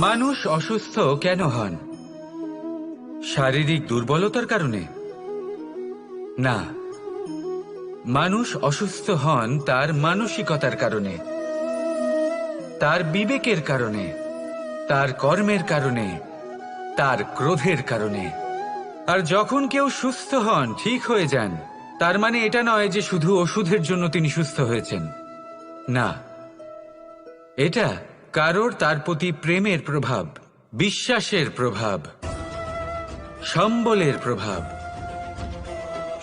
মানুষ অসুস্থ কেন হন? শারীরিক দুর্বলতার কারণে? না, মানুষ অসুস্থ হন তার মানসিকতার কারণে, তার বিবেকের কারণে, তার কর্মের কারণে, তার ক্রোধের কারণে। আর যখন কেউ সুস্থ হন, ঠিক হয়ে যান, তার মানে এটা নয় যে শুধু ওষুধের জন্য তিনি সুস্থ হয়েছেন। না, এটা কারোর তার প্রতি প্রেমের প্রভাব, বিশ্বাসের প্রভাব, সম্বলের প্রভাব।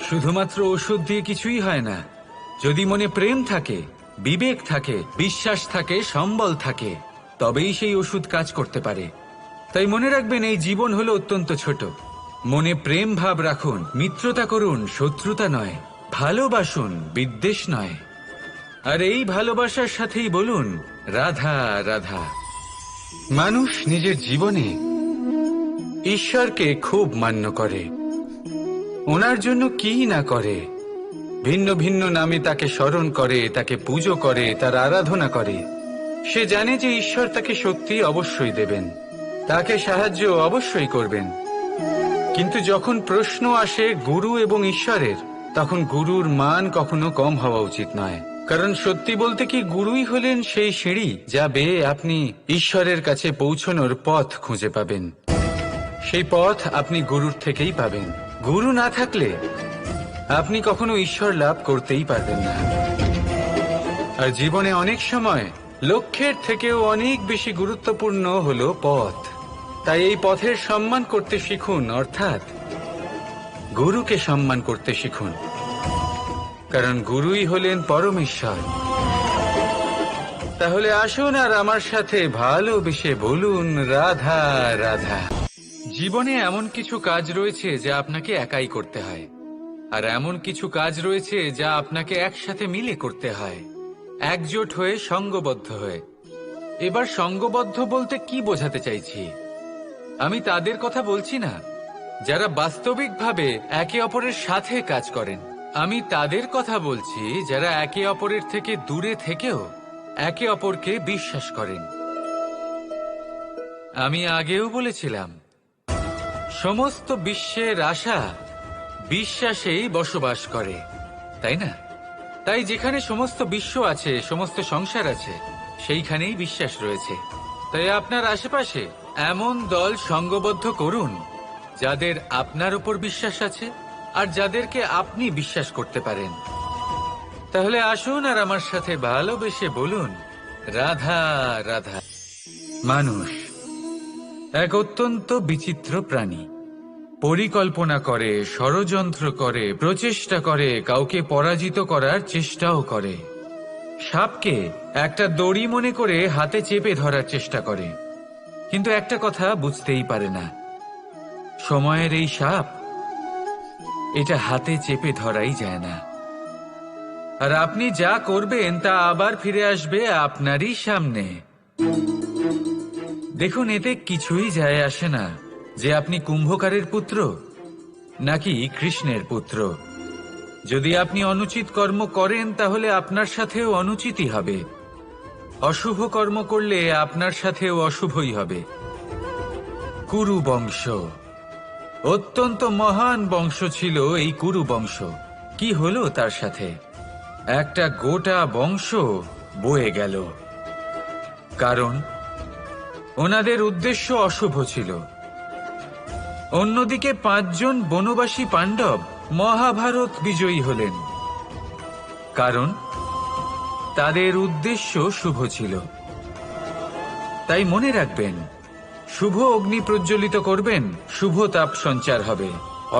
শুধুমাত্র ওষুধ দিয়ে কিছুই হয় না। যদি মনে প্রেম থাকে, বিবেক থাকে, বিশ্বাস থাকে, সম্বল থাকে, তবেই সেই ওষুধ কাজ করতে পারে। তাই মনে রাখবেন, এই জীবন হলো অত্যন্ত ছোট। মনে প্রেম ভাব রাখুন, মিত্রতা করুন, শত্রুতা নয়। ভালোবাসুন, বিদ্বেষ নয়। আর এই ভালোবাসার সাথেই বলুন রাধা রাধা। মানুষ নিজের জীবনে ঈশ্বরকে খুব মান্য করে, ওনার জন্য কি না করে। ভিন্ন ভিন্ন নামে তাকে স্মরণ করে, তাকে পুজো করে, তার আরাধনা করে। সে জানে যে ঈশ্বর তাকে শক্তি অবশ্যই দেবেন, তাকে সাহায্য অবশ্যই করবেন। কিন্তু যখন প্রশ্ন আসে গুরু এবং ঈশ্বরের, তখন গুরুর মান কখনো কম হওয়া উচিত নয়। কারণ সত্যি বলতে কি, গুরুই হলেন সেই সিঁড়ি যা বেয়ে আপনি ঈশ্বরের কাছে পৌঁছনোর পথ খুঁজে পাবেন। সেই পথ আপনি গুরুর থেকেই পাবেন। গুরু না থাকলে আপনি কখনো ঈশ্বর লাভ করতেই পারবেন না। আর জীবনে অনেক সময় লক্ষ্যের থেকেও অনেক বেশি গুরুত্বপূর্ণ হলো পথ। তাই এই পথের সম্মান করতে শিখুন, অর্থাৎ গুরুকে সম্মান করতে শিখুন। কারণ গুরুই হলেন পরমেশ্বর। তাহলে আসুন আর আমার সাথে ভালোবেসে বলুন রাধা রাধা। জীবনে এমন কিছু কাজ রয়েছে যা আপনাকে একাই করতে হয়, আর এমন কিছু কাজ রয়েছে যা আপনাকে একসাথে মিলে করতে হয়, একজোট হয়ে, সঙ্গবদ্ধ হয়ে। এবার সঙ্গবদ্ধ বলতে কি বোঝাতে চাইছি? আমি তাদের কথা বলছি না যারা বাস্তবিকভাবে একে অপরের সাথে কাজ করেন। আমি তাদের কথা বলছি যারা একে অপরের থেকে দূরে থেকেও একে অপরকে বিশ্বাস করেন। আমি আগেও বলেছিলাম, সমস্ত বিশ্বের আশা বিশ্বাসেই বসবাস করে, তাই না? তাই যেখানে সমস্ত বিশ্ব আছে, সমস্ত সংসার আছে, সেইখানেই বিশ্বাস রয়েছে। তাই আপনার আশেপাশে এমন দল সঙ্গবদ্ধ করুন যাদের আপনার উপর বিশ্বাস আছে আর যাদেরকে আপনি বিশ্বাস করতে পারেন। তাহলে আসুন আর আমার সাথে ভালোবেসে বলুন রাধা রাধা। মানুষ এক অত্যন্ত বিচিত্র প্রাণী। পরিকল্পনা করে, ষড়যন্ত্র করে, প্রচেষ্টা করে, কাউকে পরাজিত করার চেষ্টাও করে। সাপকে একটা দড়ি মনে করে হাতে চেপে ধরার চেষ্টা করে, কিন্তু একটা কথা বুঝতেই পারে না, সময়ের এই সাপ, এটা হাতে চেপে ধরাই যায় না। আর আপনি যা করবেন তা আবার ফিরে আসবে আপনারই সামনে। দেখুন, এতে কিছুই যায় আসে না যে আপনি কুম্ভকারের পুত্র নাকি কৃষ্ণের পুত্র। যদি আপনি অনুচিত কর্ম করেন তাহলে আপনার সাথেও অনুচিতই হবে। অশুভ কর্ম করলে আপনার সাথেও অশুভই হবে। কুরু বংশ অত্যন্ত মহান বংশ ছিল। এই কুরু বংশ কি হলো তার সাথে? একটা গোটা বংশ বয়ে গেল, কারণ ওনাদের উদ্দেশ্য অশুভ ছিল। অন্যদিকে 5 জন বনবাসী পাণ্ডব মহাভারত বিজয়ী হলেন, কারণ তাদের উদ্দেশ্য শুভ ছিল। তাই মনে রাখবেন, শুভ অগ্নি প্রজ্বলিত করবেন, শুভ তাপ সঞ্চার হবে।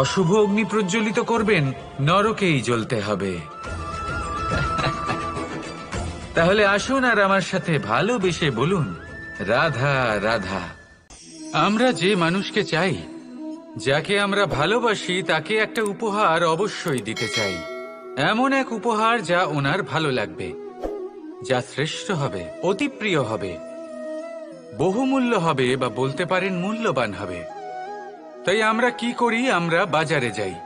অশুভ অগ্নি প্রজ্বলিত করবেন, নরকেই জ্বলতে হবে। তাহলে আসুন আর আমার সাথে ভালোবেসে বলুন রাধা রাধা। আমরা যে মানুষকে চাই, যাকে আমরা ভালোবাসি, তাকে একটা উপহার অবশ্যই দিতে চাই। এমন এক উপহার যা ওনার ভালো লাগবে, যা শ্রেষ্ঠ হবে, অতি প্রিয় হবে, বহুমূল্য হবে, বা বলতে পারেন মূল্যবান হবে। তাই আমরা কি করি? আমরা বাজারে যাই,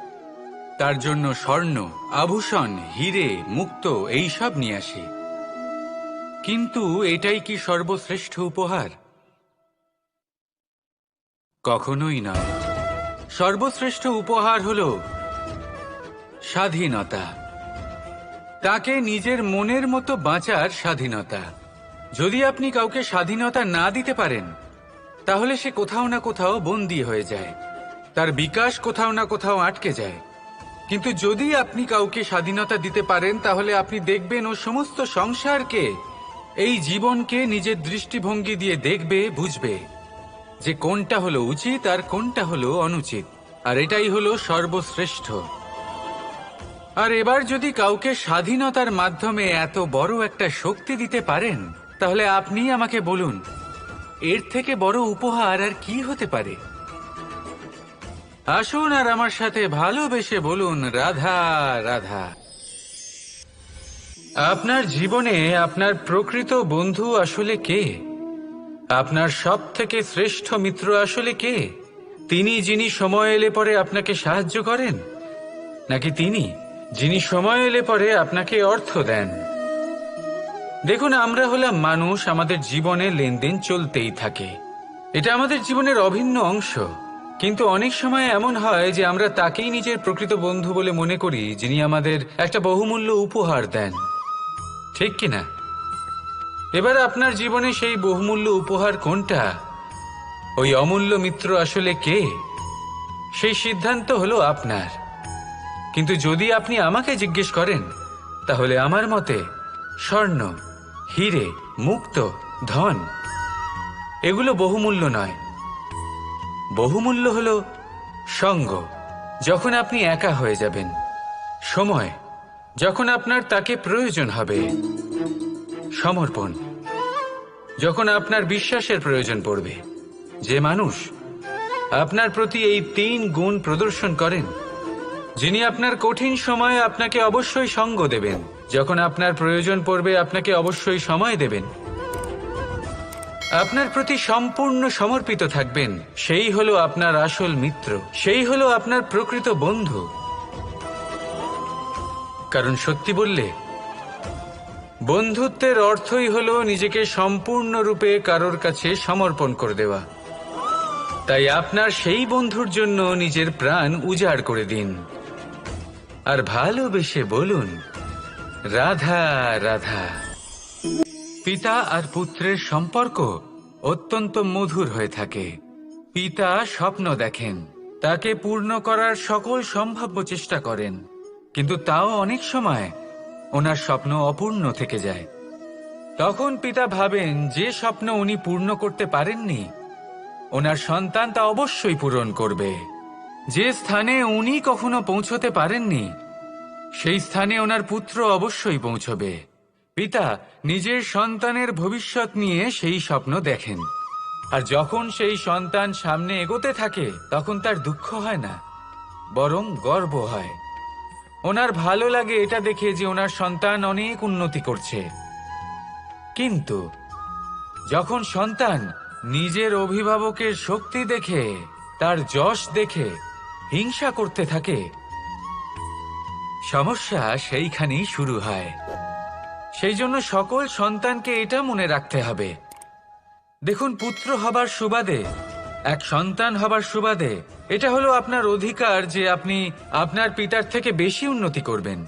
তার জন্য স্বর্ণ, আভূষণ, হিরে, মুক্ত এইসব নিয়ে আসি। কিন্তু এটাই কি সর্বশ্রেষ্ঠ উপহার? কখনোই নয়। সর্বশ্রেষ্ঠ উপহার হলো স্বাধীনতা, তাকে নিজের মনের মতো বাঁচার স্বাধীনতা। যদি আপনি কাউকে স্বাধীনতা না দিতে পারেন, তাহলে সে কোথাও না কোথাও বন্দী হয়ে যায়, তার বিকাশ কোথাও না কোথাও আটকে যায়। কিন্তু যদি আপনি কাউকে স্বাধীনতা দিতে পারেন, তাহলে আপনি দেখবেন ও সমস্ত সংসারকে, এই জীবনকে নিজের দৃষ্টিভঙ্গি দিয়ে দেখবে, বুঝবে যে কোনটা হলো উচিত আর কোনটা হলো অনুচিত। আর এটাই হলো সর্বশ্রেষ্ঠ। আর এবার যদি কাউকে স্বাধীনতার মাধ্যমে এত বড় একটা শক্তি দিতে পারেন, তাহলে আপনি আমাকে বলুন, এর থেকে বড় উপহার আর কি হতে পারে? আসুন আর আমার সাথে ভালোবেসে বলুন, রাধা রাধা। আপনার জীবনে আপনার প্রকৃত বন্ধু আসলে কে? আপনার সব থেকে শ্রেষ্ঠ মিত্র আসলে কে? তিনি যিনি সময় এলে পরে আপনাকে সাহায্য করেন, নাকি তিনি যিনি সময় এলে পরে আপনাকে অর্থ দেন? দেখুন, আমরা হলাম মানুষ, আমাদের জীবনে লেনদেন চলতেই থাকে। এটা আমাদের জীবনের অভিন্ন অংশ। কিন্তু অনেক সময় এমন হয় যে আমরা তাকেই নিজের প্রকৃত বন্ধু বলে মনে করি, যিনি আমাদের একটা বহুমূল্য উপহার দেন, ঠিক কিনা? এবার আপনার জীবনে সেই বহুমূল্য উপহার কোনটা, ওই অমূল্য মিত্র আসলে কে, সেই সিদ্ধান্ত হলো আপনার। কিন্তু যদি আপনি আমাকে জিজ্ঞেস করেন, তাহলে আমার মতে স্বর্ণ, হিরে, মুক্ত, ধন এগুলো বহুমূল্য নয়। বহুমূল্য হলো সঙ্গ, যখন আপনি একা হয়ে যাবেন; সময়, যখন আপনার তাকে প্রয়োজন হবে; সমর্পণ, যখন আপনার বিশ্বাসের প্রয়োজন পড়বে। যে মানুষ আপনার প্রতি এই 3 গুণ প্রদর্শন করেন, যিনি আপনার কঠিন সময়ে আপনাকে অবশ্যই সঙ্গ দেবেন, যখন আপনার প্রয়োজন পড়বে আপনাকে অবশ্যই সময় দেবেন, আপনার প্রতি সম্পূর্ণ সমর্পিত থাকবেন, সেই হলো আপনার আসল মিত্র, সেই হলো আপনার প্রকৃত বন্ধু। কারণ সত্যি বললে, বন্ধুত্বের অর্থই হলো নিজেকে সম্পূর্ণরূপে কারোর কাছে সমর্পণ করে দেওয়া। তাই আপনার সেই বন্ধুর জন্য নিজের প্রাণ উজাড় করে দিন, আর ভালোবেসে বলুন, রাধা রাধা। পিতা আর পুত্রের সম্পর্ক অত্যন্ত মধুর হয়ে থাকে। পিতা স্বপ্ন দেখেন, তাকে পূর্ণ করার সকল সম্ভাব্য চেষ্টা করেন, কিন্তু তাও অনেক সময় ওনার স্বপ্ন অপূর্ণ থেকে যায়। তখন পিতা ভাবেন, যে স্বপ্ন উনি পূর্ণ করতে পারেননি, ওনার সন্তান তা অবশ্যই পূরণ করবে। যে স্থানে উনি কখনো পৌঁছতে পারেননি, সেই স্থানে ওনার পুত্র অবশ্যই পৌঁছবে। পিতা নিজের সন্তানের ভবিষ্যৎ নিয়ে সেই স্বপ্ন দেখেন, আর যখন সেই সন্তান সামনে এগোতে থাকে, তখন তার দুঃখ হয় না, বরং গর্ব হয়। ওনার ভালো লাগে এটা দেখে যে ওনার সন্তান অনেক উন্নতি করছে। কিন্তু যখন সন্তান নিজের অভিভাবকের শক্তি দেখে, তার যশ দেখে হিংসা করতে থাকে, সমস্যা সেইখানেই শুরু হয়। সেই জন্য সকল সন্তানকে এটা মনে রাখতে হবে, দেখুন, পুত্র হবার সুবাদে, এক সন্তান হবার সুবাদে এটা হলো আপনার অধিকার যে আপনি আপনার পিতার থেকে বেশি উন্নতি করবেন।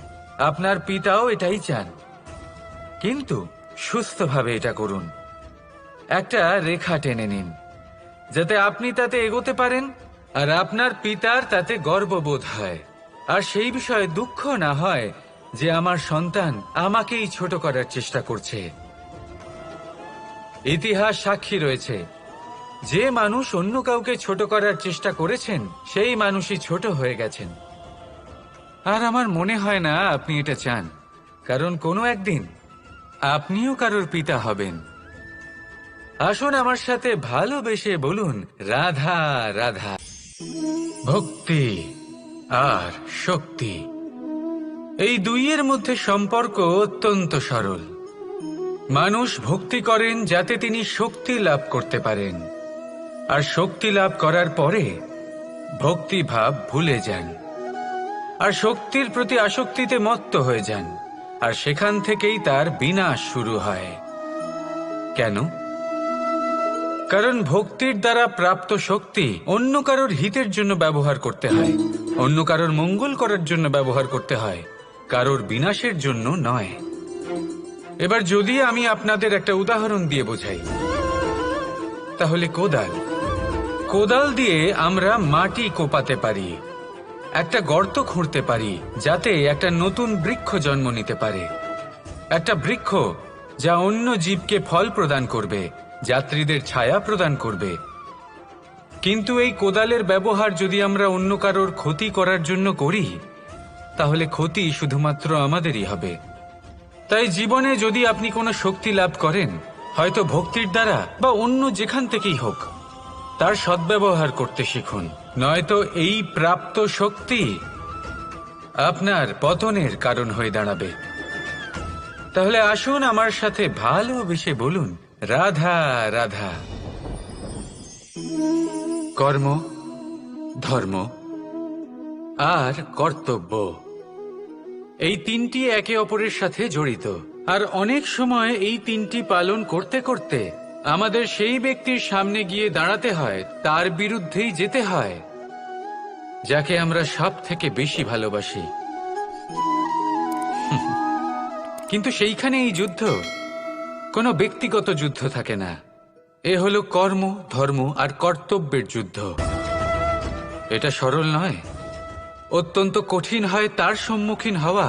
আপনার পিতাও এটাই চান, কিন্তু সুস্থভাবে এটা করুন। একটা রেখা টেনে নিন, যাতে আপনি তাতে এগোতে পারেন, আর আপনার পিতার তাতে গর্ববোধ হয়, আর সেই বিষয়ে দুঃখ না হয় যে আমার সন্তান আমাকেই ছোট করার চেষ্টা করছে। ইতিহাস সাক্ষী রয়েছে, যে মানুষ অন্য কাউকে ছোট করার চেষ্টা করেছেন, সেই মানুষই ছোট হয়ে গেছেন। আর আমার মনে হয় না আপনি এটা চান, কারণ কোনো একদিন আপনিও কারোর পিতা হবেন। আসুন আমার সাথে ভালোবেসে বলুন, রাধা রাধা। ভক্তি আর শক্তি, এই দুইয়ের মধ্যে সম্পর্ক অত্যন্ত সরল। মানুষ ভক্তি করেন যাতে তিনি শক্তি লাভ করতে পারেন, আর শক্তি লাভ করার পরে ভক্তিভাব ভুলে যান, আর শক্তির প্রতি আসক্তিতে মত্ত হয়ে যান, আর সেখান থেকেই তার বিনাশ শুরু হয়। কেন? কারণ ভক্তির দ্বারা প্রাপ্ত শক্তি অন্য কারোর হিতের জন্য ব্যবহার করতে হয়, অন্য কারোর মঙ্গল করার জন্য ব্যবহার করতে হয়, কারোর বিনাশের জন্য নয়। এবার যদি আমি আপনাদের একটা উদাহরণ দিয়ে বোঝাই, তাহলে কোদাল দিয়ে আমরা মাটি কোপাতে পারি, একটা গর্ত খুঁড়তে পারি যাতে একটা নতুন বৃক্ষ জন্ম নিতে পারে, একটা বৃক্ষ যা অন্য জীবকে ফল প্রদান করবে, যাত্রীদের ছায়া প্রদান করবে। কিন্তু এই কোদালের ব্যবহার যদি আমরা অন্য কারোর ক্ষতি করার জন্য করি, তাহলে ক্ষতি শুধুমাত্র আমাদেরই হবে। তাই জীবনে যদি আপনি কোনো শক্তি লাভ করেন, হয়তো ভক্তির দ্বারা বা অন্য যেখান থেকেই হোক, তার সদ্ব্যবহার করতে শিখুন, নয়তো এই প্রাপ্ত শক্তি আপনার পতনের কারণ হয়ে দাঁড়াবে। তাহলে আসুন আমার সাথে ভালোবেসে বলুন, রাধা রাধা। কর্ম, ধর্ম আর কর্তব্য, এই তিনটি একে অপরের সাথে জড়িত। আর অনেক সময় এই তিনটি পালন করতে করতে আমাদের সেই ব্যক্তির সামনে গিয়ে দাঁড়াতে হয়, তার বিরুদ্ধেই যেতে হয় যাকে আমরা সব থেকে বেশি ভালোবাসি। কিন্তু সেইখানে এই যুদ্ধ কোনো ব্যক্তিগত যুদ্ধ থাকে না, এ হলো কর্ম, ধর্ম আর কর্তব্যের যুদ্ধ। এটা সরল নয়, অত্যন্ত কঠিন হয় তার সম্মুখীন হওয়া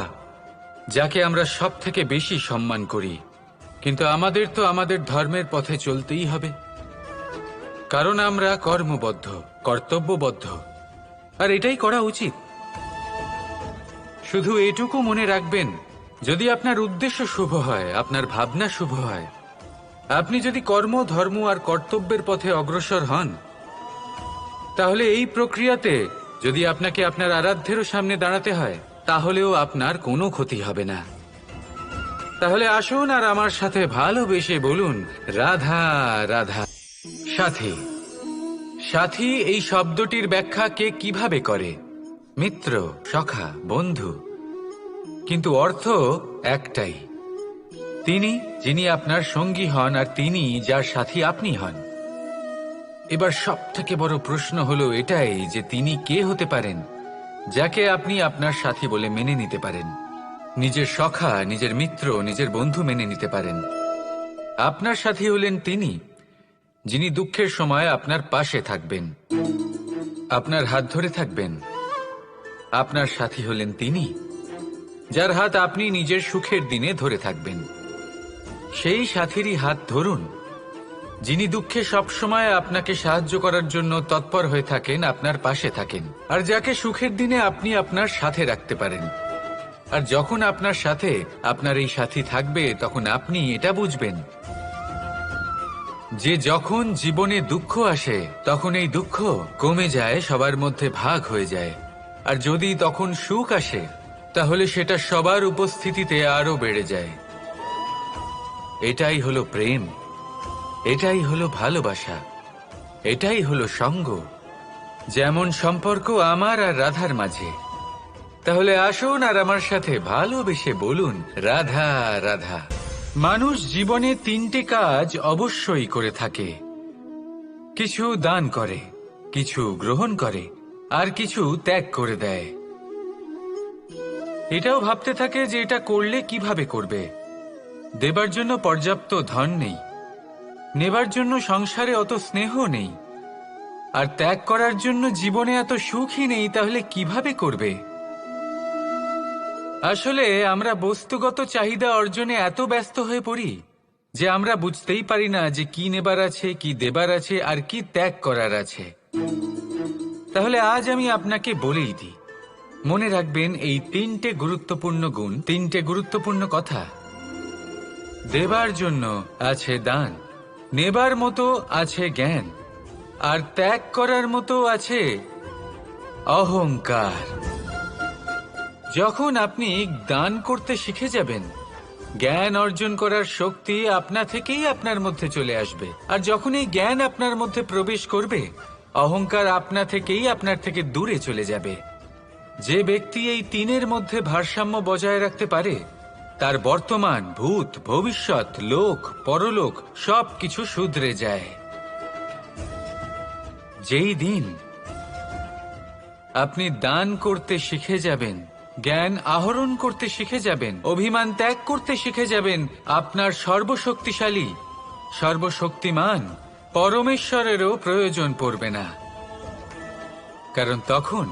যাকে আমরা সব থেকে বেশি সম্মান করি। কিন্তু আমাদের তো আমাদের ধর্মের পথে চলতেই হবে, কারণ আমরা কর্মবদ্ধ, কর্তব্যবদ্ধ, আর এটাই করা উচিত। শুধু এটুকু মনে রাখবেন, যদি আপনার উদ্দেশ্য শুভ হয়, আপনার ভাবনা শুভ হয়, আপনি যদি কর্ম, ধর্ম আর কর্তব্যের পথে অগ্রসর হন, তাহলে এই প্রক্রিয়াতে যদি আপনাকে আপনার আরাধ্যেরও সামনে দাঁড়াতে হয়, তাহলেও আপনার কোনো ক্ষতি হবে না। তাহলে আসুন আর আমার সাথে ভালোবেসে বলুন, রাধা রাধা। সাথী, সাথী এই শব্দটির ব্যাখ্যা কে কিভাবে করে? মিত্র, সখা, বন্ধু, কিন্তু অর্থ একটাই, তিনি যিনি আপনার সঙ্গী হন আর তিনি যার সাথী আপনি হন। এবার সব থেকে বড় প্রশ্ন হলো এটাই যে তিনি কে হতে পারেন যাকে আপনি আপনার সাথী বলে মেনে নিতে পারেন, নিজের সখা, নিজের মিত্র, নিজের বন্ধু মেনে নিতে পারেন। আপনার সাথী হলেন তিনি যিনি দুঃখের সময় আপনার পাশে থাকবেন, আপনার হাত ধরে থাকবেন। আপনার সাথী হলেন তিনি যার হাত আপনি নিজের সুখের দিনে ধরে থাকবেন। সেই সাথীরই হাত ধরুন যিনি দুঃখে সবসময় আপনাকে সাহায্য করার জন্য তৎপর হয়ে থাকেন, আপনার পাশে থাকেন, আর যাকে সুখের দিনে আপনি আপনার সাথে রাখতে পারেন। আর যখন আপনার সাথে আপনার এই সাথী থাকবে, তখন আপনি এটা বুঝবেন যে যখন জীবনে দুঃখ আসে, তখন এই দুঃখ কমে যায়, সবার মধ্যে ভাগ হয়ে যায়। আর যদি তখন সুখ আসে, তাহলে সেটা সবার উপস্থিতিতে আরো বেড়ে যায়। এটাই হলো প্রেম, এটাই হলো ভালোবাসা, এটাই হলো সঙ্গ, যেমন সম্পর্ক আমার আর রাধার মাঝে। তাহলে আসুন আর আমার সাথে ভালোবেসে বলুন, রাধা রাধা। মানুষ জীবনে তিনটে কাজ অবশ্যই করে থাকে, কিছু দান করে, কিছু গ্রহণ করে, আর কিছু ত্যাগ করে দেয়। এটাও ভাবতে থাকে যে এটা করলে কিভাবে করবে। দেবার জন্য পর্যাপ্ত ধন নেই, নেবার জন্য সংসারে অত স্নেহ নেই, আর ত্যাগ করার জন্য জীবনে এত সুখই নেই, তাহলে কিভাবে করবে? আসলে আমরা বস্তুগত চাহিদা অর্জনে এত ব্যস্ত হয়ে পড়ি যে আমরা বুঝতেই পারি না যে কি নেবার আছে, কি দেবার আছে, আর কি ত্যাগ করার আছে। তাহলে আজ আমি আপনাকে বলেই দিই, মনে রাখবেন এই তিনটে গুরুত্বপূর্ণ গুণ, তিনটে গুরুত্বপূর্ণ কথা। দেবার জন্য আছে দান, নেবার মতো আছে জ্ঞান, আর ত্যাগ করার মতো আছে অহংকার। যখন আপনি দান করতে শিখে যাবেন, জ্ঞান অর্জন করার শক্তি আপনা থেকেই আপনার মধ্যে চলে আসবে। আর যখন এই জ্ঞান আপনার মধ্যে প্রবেশ করবে, অহংকার আপনা থেকেই আপনার থেকে দূরে চলে যাবে। যে ব্যক্তি এই তিনের মধ্যে ভারসাম্য বজায় রাখতে পারে, তার বর্তমান, ভূত, ভবিষ্যৎ, লোক, পরলোক সবকিছু শুধরে যায়। যেই দিন আপনি দান করতে শিখে যাবেন, জ্ঞান আহরণ করতে শিখে যাবেন, অভিমান ত্যাগ করতে শিখে যাবেন, আপনার সর্বশক্তিশালী, সর্বশক্তিমান পরমেশ্বরেরও প্রয়োজন পড়বে না। কারণ তখন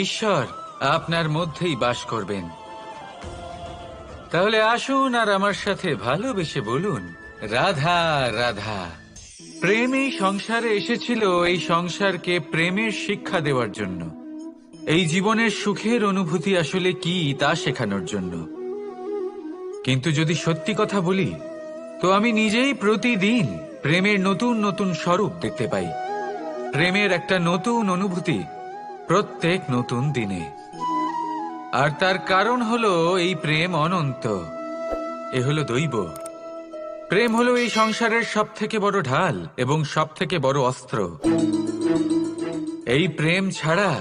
ঈশ্বর আপনার মধ্যেই বাস করবেন। তাহলে আসুন আর আমার সাথে ভালোবেসে বলুন, রাধা রাধা। প্রেম এই সংসারে এসেছিল এই সংসারকে প্রেমের শিক্ষা দেওয়ার জন্য, এই জীবনের সুখের অনুভূতি আসলে কি তা শেখানোর জন্য। কিন্তু যদি সত্যি কথা বলি, তো আমি নিজেই প্রতিদিন প্রেমের নতুন নতুন স্বরূপ দেখতে পাই, প্রেমের একটা নতুন অনুভূতি প্রত্যেক নতুন দিনে। আর তার কারণ হলো এই প্রেম অনন্ত, এ হলো দৈব। প্রেম হলো এই সংসারের সব থেকে বড় ঢাল এবং সব থেকে বড় অস্ত্র। এই প্রেম ছাড়া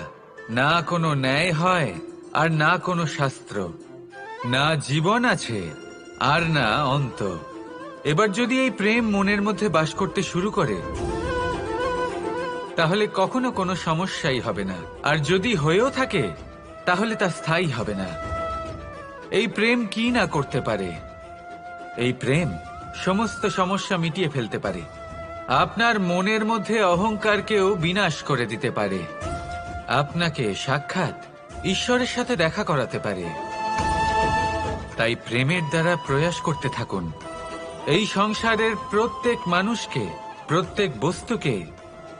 না কোনো ন্যায় হয় আর না কোনো শাস্ত্র, না জীবন আছে আর না অন্ত। এবার যদি এই প্রেম মনের মধ্যে বাস করতে শুরু করে, তাহলে কখনো কোনো সমস্যাই হবে না। আর যদি হয়েও থাকে, তাহলে তা স্থায়ী হবে না। এই প্রেম কি না করতে পারে? এই প্রেম সমস্ত সমস্যা মিটিয়ে ফেলতে পারে, আপনার মনের মধ্যে অহংকারকেও বিনাশ করে দিতে পারে, আপনাকে সাক্ষাৎ ঈশ্বরের সাথে দেখা করাতে পারে। তাই প্রেমের দ্বারা প্রয়াস করতে থাকুন। এই সংসারের প্রত্যেক মানুষকে, প্রত্যেক বস্তুকে,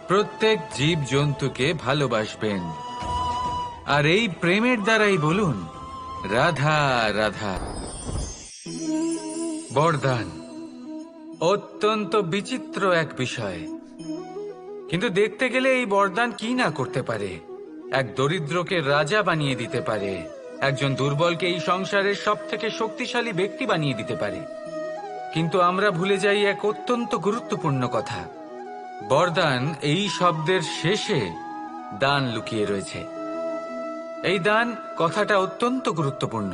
প্রত্যেক জীব জন্তুকে ভালোবাসবেন। আর এই প্রেমের দ্বারাই বলুন, রাধা রাধা। বরদান অত্যন্ত বিচিত্র এক বিষয়, কিন্তু দেখতে গেলে এই বরদান কি না করতে পারে? এক দরিদ্রকে রাজা বানিয়ে দিতে পারে, একজন দুর্বলকে এই সংসারের সব থেকে শক্তিশালী ব্যক্তি বানিয়ে দিতে পারে। কিন্তু আমরা ভুলে যাই এক অত্যন্ত গুরুত্বপূর্ণ কথা। বরদান এই শব্দের শেষে দান লুকিয়ে রয়েছে। এই দান কথাটা অত্যন্ত গুরুত্বপূর্ণ।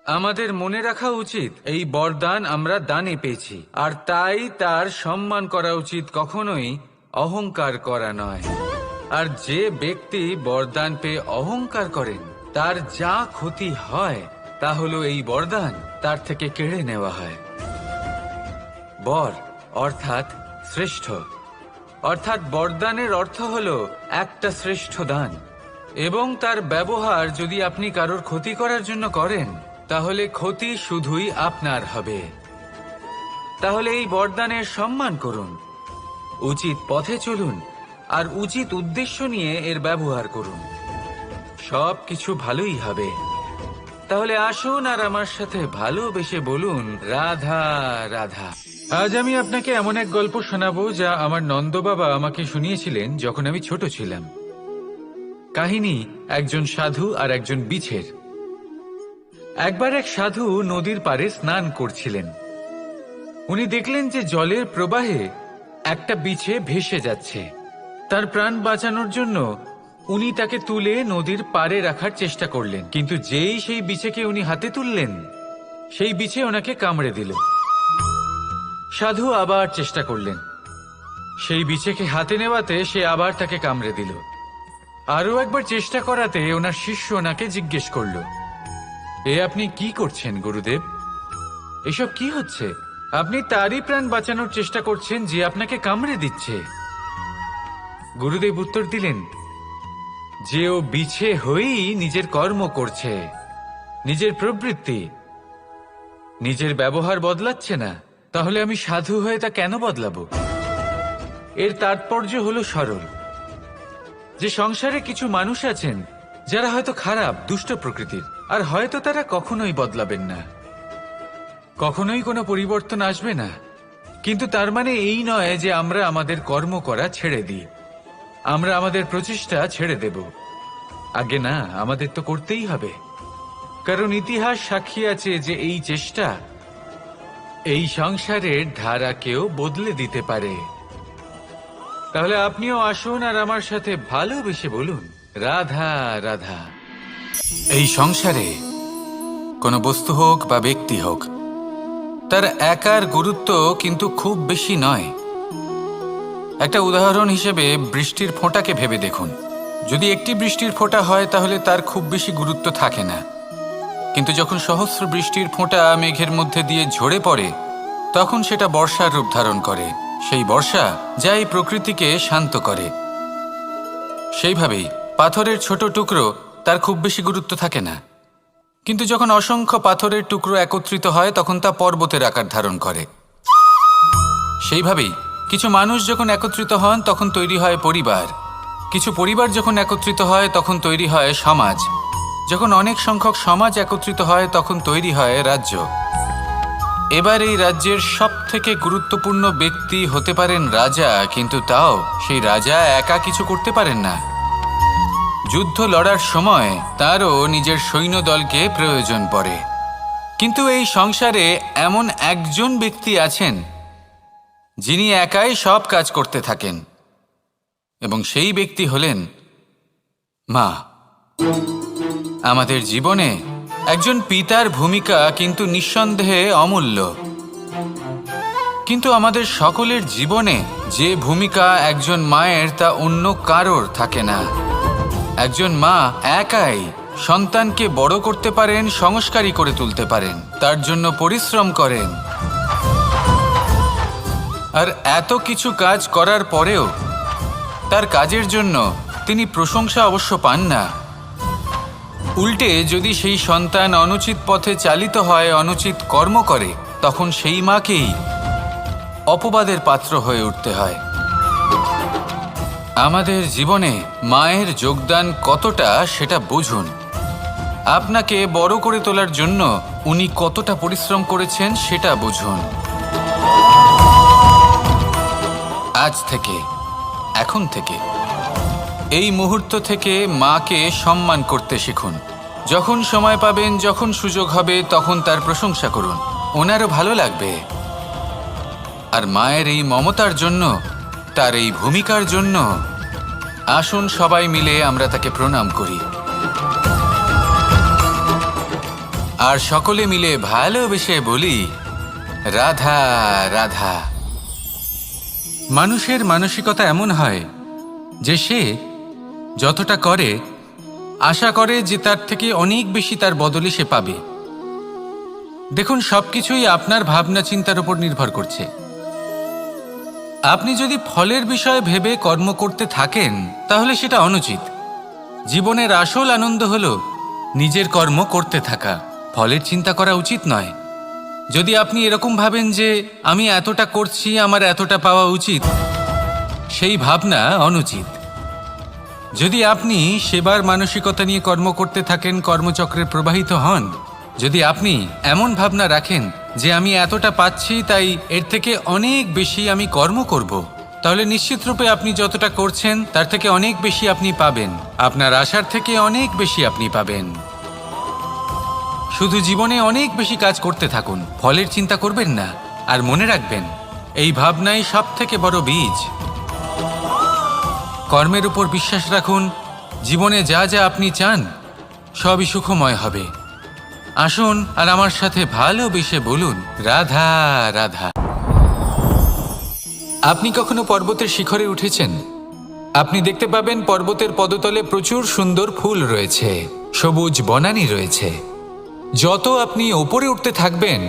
আমাদের মনে রাখা উচিত এই বরদান আমরা দানে পেয়েছি, আর তাই তার সম্মান করা উচিত, কখনোই অহংকার করা নয়। আর যে ব্যক্তি বরদান পেয়ে অহংকার করেন, তার যা ক্ষতি হয় তা হলো এই বরদান তার থেকে কেড়ে নেওয়া হয়। বর অর্থাৎ শ্রেষ্ঠ, অর্থাৎ বরদানের অর্থ হলো একটা শ্রেষ্ঠ দান, এবং তার ব্যবহার যদি আপনি কারোর ক্ষতি করার জন্য করেন, তাহলে ক্ষতি শুধুই আপনার হবে। তাহলে এই বরদানের সম্মান করুন, উচিত পথে চলুন, আর উচিত উদ্দেশ্য নিয়ে এর ব্যবহার করুন, সব কিছু ভালোই হবে। তাহলে আসুন আর আমার সাথে ভালোবেসে বলুন, রাধা রাধা। আজ আমি আপনাকে এমন এক গল্প শোনাবো যা আমার নন্দ বাবা আমাকে শুনিয়েছিলেন যখন আমি ছোট ছিলাম। কাহিনী একজন সাধু আর একজন বিছের। একবার এক সাধু নদীর পাড়ে স্নান করছিলেন। উনি দেখলেন যে জলের প্রবাহে একটা বিছে ভেসে যাচ্ছে। তার প্রাণ বাঁচানোর জন্য উনি তাকে তুলে নদীর পাড়ে রাখার চেষ্টা করলেন, কিন্তু যেই সেই বিছেকে উনি হাতে তুললেন, সেই বিছে ওনাকে কামড়ে দিল। সাধু আবার চেষ্টা করলেন, সেই বিছেকে হাতে নেওয়াতে সে আবার তাকে কামড়ে দিল। আরও একবার চেষ্টা করাতে ওনার শিষ্য ওনাকে জিজ্ঞেস করল, এ আপনি কি করছেন গুরুদেব? এসব কি হচ্ছে? আপনি তারই প্রাণ বাঁচানোর চেষ্টা করছেন যে আপনাকে কামড়ে দিচ্ছে। গুরুদেব উত্তর দিলেন যে ও বিছে হয়েই নিজের কর্ম করছে, নিজের প্রবৃত্তি, নিজের ব্যবহার বদলাচ্ছে না। তাহলে আমি সাধু হয়ে তা কেন বদলাবো? এর তাৎপর্য হলো সরল, যে সংসারে কিছু মানুষ আছেন যারা হয়তো খারাপ, দুষ্ট প্রকৃতির, আর হয়তো তারা কখনোই বদলাবেন না, কখনোই কোনো পরিবর্তন আসবে না। কিন্তু তার মানে এই নয় যে আমরা আমাদের কর্ম করা ছেড়ে দিই, আমরা আমাদের প্রচেষ্টা ছেড়ে দেব। আগে না, আমাদের তো করতেই হবে, কারণ ইতিহাস সাক্ষী আছে যে এই চেষ্টা এই সংসারের ধারাকেও বদলে দিতে পারে। তাহলে আপনিও আসুন আর আমার সাথে ভালোবেসে বলুন, রাধা রাধা। এই সংসারে কোনো বস্তু হোক বা ব্যক্তি হোক, তার একার গুরুত্ব কিন্তু খুব বেশি নয়। একটা উদাহরণ হিসেবে বৃষ্টির ফোঁটাকে ভেবে দেখুন। যদি একটি বৃষ্টির ফোঁটা হয় তাহলে তার খুব বেশি গুরুত্ব থাকে না, কিন্তু যখন সহস্র বৃষ্টির ফোঁটা মেঘের মধ্যে দিয়ে ঝরে পড়ে তখন সেটা বর্ষার রূপ ধারণ করে। সেই বর্ষা যা এই প্রকৃতিকে শান্ত করে। সেইভাবেই পাথরের ছোট টুকরো, তার খুব বেশি গুরুত্ব থাকে না, কিন্তু যখন অসংখ্য পাথরের টুকরো একত্রিত হয় তখন তা পর্বতের আকার ধারণ করে। সেইভাবেই কিছু মানুষ যখন একত্রিত হন তখন তৈরি হয় পরিবার, কিছু পরিবার যখন একত্রিত হয় তখন তৈরি হয় সমাজ, যখন অনেক সংখ্যক সমাজ একত্রিত হয় তখন তৈরি হয় রাজ্য। এবার এই রাজ্যের সবথেকে গুরুত্বপূর্ণ ব্যক্তি হতে পারেন রাজা, কিন্তু তাও সেই রাজা একা কিছু করতে পারেন না। যুদ্ধ লড়ার সময় তারও নিজের সৈন্যদলকে প্রয়োজন পড়ে। কিন্তু এই সংসারে এমন একজন ব্যক্তি আছেন যিনি একাই সব কাজ করতে থাকেন, এবং সেই ব্যক্তি হলেন মা। আমাদের জীবনে একজন পিতার ভূমিকা কিন্তু নিঃসন্দেহে অমূল্য, কিন্তু আমাদের সকলের জীবনে যে ভূমিকা একজন মায়ের তা অন্য কারোর থাকে না। একজন মা একাই সন্তানকে বড় করতে পারেন, সংস্কারী করে তুলতে পারেন, তার জন্য পরিশ্রম করেন। আর এত কিছু কাজ করার পরেও তার কাজের জন্য তিনি প্রশংসা অবশ্য পান না। উল্টে যদি সেই সন্তান অনুচিত পথে চালিত হয়, অনুচিত কর্ম করে, তখন সেই মাকেই অপবাদের পাত্র হয়ে উঠতে হয়। আমাদের জীবনে মায়ের যোগদান কতটা সেটা বুঝুন। আপনাকে বড় করে তোলার জন্য উনি কতটা পরিশ্রম করেছেন সেটা বুঝুন। আজ থেকে, এখন থেকে, এই মুহূর্ত থেকে মাকে সম্মান করতে শিখুন। যখন সময় পাবেন, যখন সুযোগ হবে, তখন তার প্রশংসা করুন, ওনারও ভালো লাগবে। আর মায়ের এই মমতার জন্য, তার এই ভূমিকার জন্য আসুন সবাই মিলে আমরা তাকে প্রণাম করি, আর সকলে মিলে ভালোবেসে বলি রাধা রাধা। মানুষের মানসিকতা এমন হয় যে সে যতটা করে আশা করে যে তার থেকে অনেক বেশি তার বদলে সে পাবে। দেখুন, সবকিছুই আপনার ভাবনা চিন্তার উপর নির্ভর করছে। আপনি যদি ফলের বিষয়ে ভেবে কর্ম করতে থাকেন তাহলে সেটা অনুচিত। জীবনের আসল আনন্দ হলো নিজের কর্ম করতে থাকা, ফলের চিন্তা করা উচিত নয়। যদি আপনি এরকম ভাবেন যে আমি এতটা করছি, আমার এতটা পাওয়া উচিত, সেই ভাবনা অনুচিত। যদি আপনি সেবার মানসিকতা নিয়ে কর্ম করতে থাকেন, কর্মচক্রে প্রবাহিত হন, যদি আপনি এমন ভাবনা রাখেন যে আমি এতটা পাচ্ছি তাই এর থেকে অনেক বেশি আমি কর্ম করব, তাহলে নিশ্চিতরূপে আপনি যতটা করছেন তার থেকে অনেক বেশি আপনি পাবেন, আপনার আশার থেকে অনেক বেশি আপনি পাবেন। শুধু জীবনে অনেক বেশি কাজ করতে থাকুন, ফলের চিন্তা করবেন না। আর মনে রাখবেন, এই ভাবনাই সব থেকে বড় বীজ। কর্মের উপর বিশ্বাস রাখুন, জীবনে যা যা আপনি চান সবই সুখময় হবে। আসুন আর আমার সাথে ভালোবেসে বলুন রাধা রাধা। আপনি কখনো পর্বতের শিখরে উঠেছেন? আপনি দেখতে পাবেন পর্বতের পদতলে প্রচুর সুন্দর ফুল রয়েছে, সবুজ বনানী রয়েছে। যত আপনি ওপরে উঠতে থাকবেন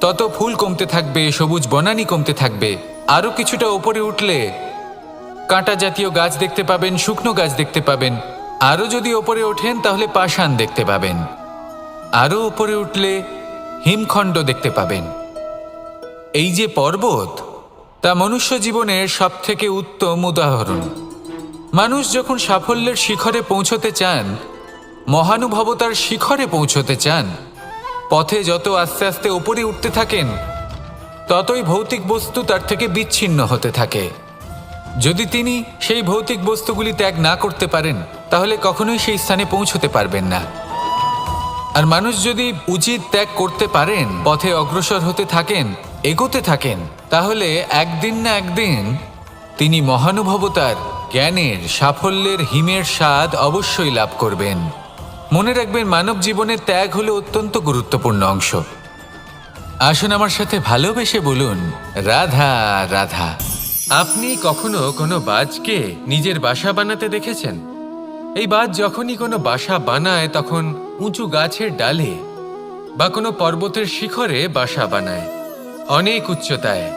তত ফুল কমতে থাকবে, সবুজ বনানী কমতে থাকবে। আরও কিছুটা ওপরে উঠলে কাঁটা জাতীয় গাছ দেখতে পাবেন, শুকনো গাছ দেখতে পাবেন। আরও যদি ওপরে ওঠেন তাহলে পাষাণ দেখতে পাবেন। আরও ওপরে উঠলে হিমখণ্ড দেখতে পাবেন। এই যে পর্বত, তা মনুষ্য জীবনের সবথেকে উত্তম উদাহরণ। মানুষ যখন সাফল্যের শিখরে পৌঁছতে চান, মহানুভবতার শিখরে পৌঁছতে চান, পথে যত আস্তে আস্তে ওপরে উঠতে থাকেন ততই ভৌতিক বস্তু তার থেকে বিচ্ছিন্ন হতে থাকে। যদি তিনি সেই ভৌতিক বস্তুগুলি ত্যাগ না করতে পারেন তাহলে কখনোই সেই স্থানে পৌঁছতে পারবেন না। আর মানুষ যদি উচিত ত্যাগ করতে পারেন, পথে অগ্রসর হতে থাকেন, এগোতে থাকেন, তাহলে একদিন না একদিন তিনি মহানুভবতার, জ্ঞানের, সাফল্যের হিমের স্বাদ অবশ্যই লাভ করবেন। মনে রাখবেন, মানব জীবনের ত্যাগ হলো অত্যন্ত গুরুত্বপূর্ণ অংশ। আসুন আমার সাথে ভালোবেসে বলুন রাধা রাধা। আপনি কখনো কোনো বাজকে নিজের বাসা বানাতে দেখেছেন? এই বাজ যখনই কোনো বাসা বানায় তখন উঁচু গাছের ডালে বা কোনো পর্বতের শিখরে বাসা বানায়, অনেক উচ্চতায়।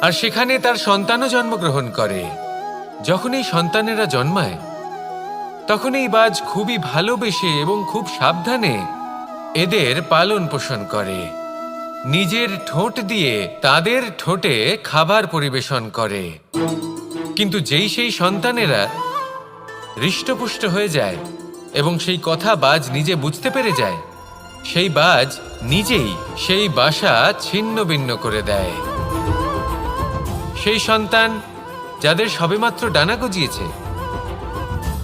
আর সেখানে তার সন্তানও জন্মগ্রহণ করে। যখন এই সন্তানেরা জন্মায় তখন এই বাজ খুবই ভালোবেসে এবং খুব সাবধানে এদের পালন পোষণ করে। নিজের ঠোঁট দিয়ে তাদের ঠোঁটে খাবার পরিবেশন করে। কিন্তু যেই সেই সন্তানেরা হৃষ্টপুষ্ট হয়ে যায় এবং সেই কথা বাজ নিজে বুঝতে পেরে যায়, সেই বাজ নিজেই সেই বাসা ছিন্ন ভিন্ন করে দেয়। সেই সন্তান যাদের সবেমাত্র ডানা গজিয়েছে,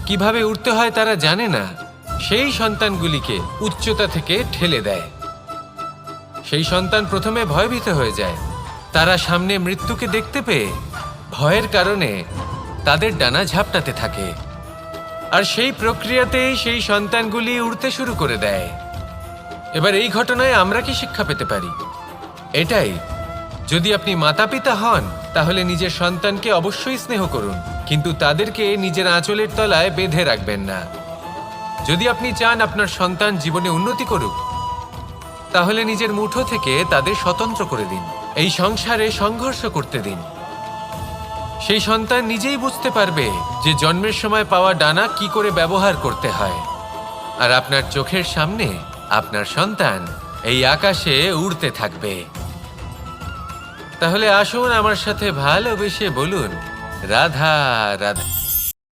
কিভাবে উড়তে হয় তারা জানে না, সেই সন্তানগুলিকে উচ্চতা থেকে ঠেলে দেয়। সেই সন্তান প্রথমে ভয়ভীত হয়ে যায়। তারা সামনে মৃত্যুকে দেখতে পেয়ে ভয়ের কারণে তাদের ডানা ঝাপটাতে থাকে। আর সেই প্রক্রিয়াতেই সেই সন্তানগুলি উড়তে শুরু করে দেয়। এবার এই ঘটনায় আমরা কি শিক্ষা পেতে পারি? এটাই, যদি আপনি মাতা পিতা হন তাহলে নিজের সন্তানকে অবশ্যই স্নেহ করুন, কিন্তু তাদেরকে নিজের আঁচলের তলায় বেঁধে রাখবেন না। যদি আপনি চান আপনার সন্তান জীবনে উন্নতি করুক, তাহলে নিজের মুঠো থেকে তাদের স্বতন্ত্র করে দিন। এই সংসারে সংঘর্ষ করতে দিন। সেই সন্তান নিজেই বুঝতে পারবে যে জন্মের সময় পাওয়া ডানা কি করে ব্যবহার করতে হয়। আর আপনার চোখের সামনে আপনার সন্তান এই আকাশে উড়তে থাকবে। তাহলে আসুন আমার সাথে ভালোবেসে বলুন, রাধা রাধা।